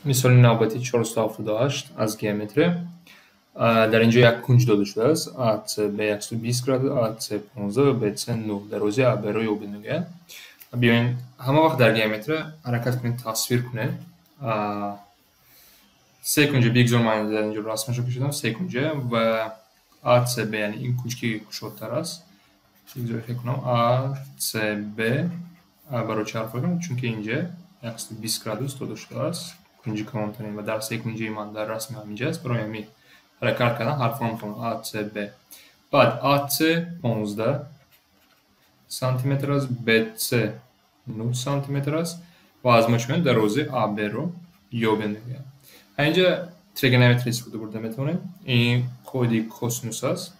مثال نوبتی 478 از گیومتری. در اینجا یک کنج داده شده است. AC به 120 گراد، AC 15 و BC 9 در روزی برای او بینوگه. بیاین همه وقت در گیومتری حرکت کنید، تصویر کنید. سه کنجه بگذار من در اینجا رسمش رو کشیدم. سه کنجه و AC به یعنی این کنج که گشادتر است. بگذار فکر کنم ACB برای چرخ کنم چون که اینجا 120 گرادوس داده شده است. کنجی کامنترین و در سه کنجه من در رسم همینجا است. برای همین حرکت کردن حرفان کنم ACB. بعد AC 15 سانتیمتر است، BC 9 سانتیمتر است و از مچمن در روزی AB رو یابنده. اینجا تریگونومتری استفاده برده میتونیم. این کودی کوسینوس است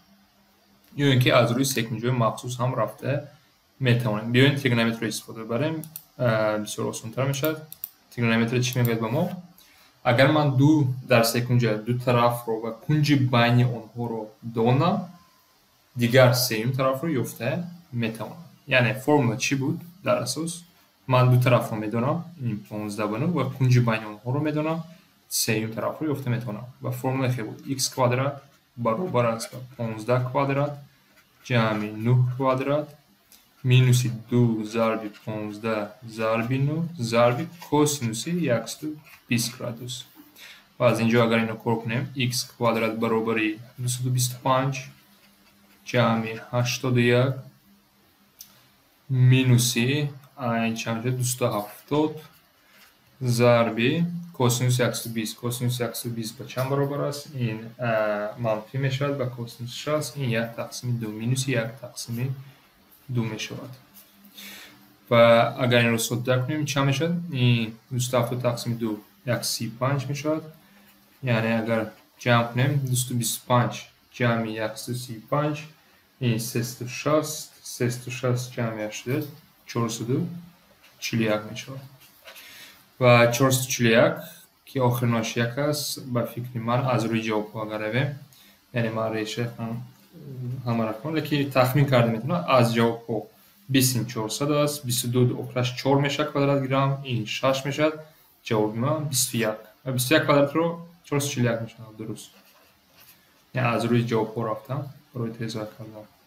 یا اینکه از روی سکنجوی مخصوص هم رفته میتونیم. بیاین تریگونومتری استفاده بریم، بسیار آسان‌تر میشه. تریگونومتری چی میگه به ما؟ اگر من دو در سکنجه دو طرف رو و کنج بین اونها رو دانم، دیگر سوم طرف رو یافته میتونم. یعنی فرمول چی بود؟ در اساس من دو طرف رو میدونم، این 15 و 9 و کنج بین اونها رو میدونم، سوم طرف رو یافته میتونم. و فرمول خیلی بود x کوادرات برابر است با 15 کوادرات جمع 9 کوادرات مینوس 2 ضرب 15 ضرب 9 ضرب کوسینوس 120 گرادوس. و از اینجا اگر اینو کار کنیم x کوادرات برابر 225 جمع 81 مینوسی این چند 270 ضرب کوسینوس 120. کوسینوس 120 با چند برابر است؟ این منفی میشود و کوسینوس 60 این 1 تقسیم 2 مینوس 1 تقسیم 2 میشود. و اگر این رو صدر کنیم چند میشود؟ این 270 تقسیم 2 135 میشود. یعنی اگر جمع کنیم 225 جمع 135 این 360 360 جمع 80 441 میشود. و 441 که آخر ناش یک است به فکر من از روی جواب ها گرویم. یعنی من ریشه همه رقم لیکن تخمین کرده میتونم از جواب ها 20 400 است، 22 آخرش 4 میشه کوادرات گرم، این 6 میشه. جواب من 21 و 21 کوادرات رو 441 میشه. درست. یعنی از روی جواب ها رفتم برای تیزا کردم.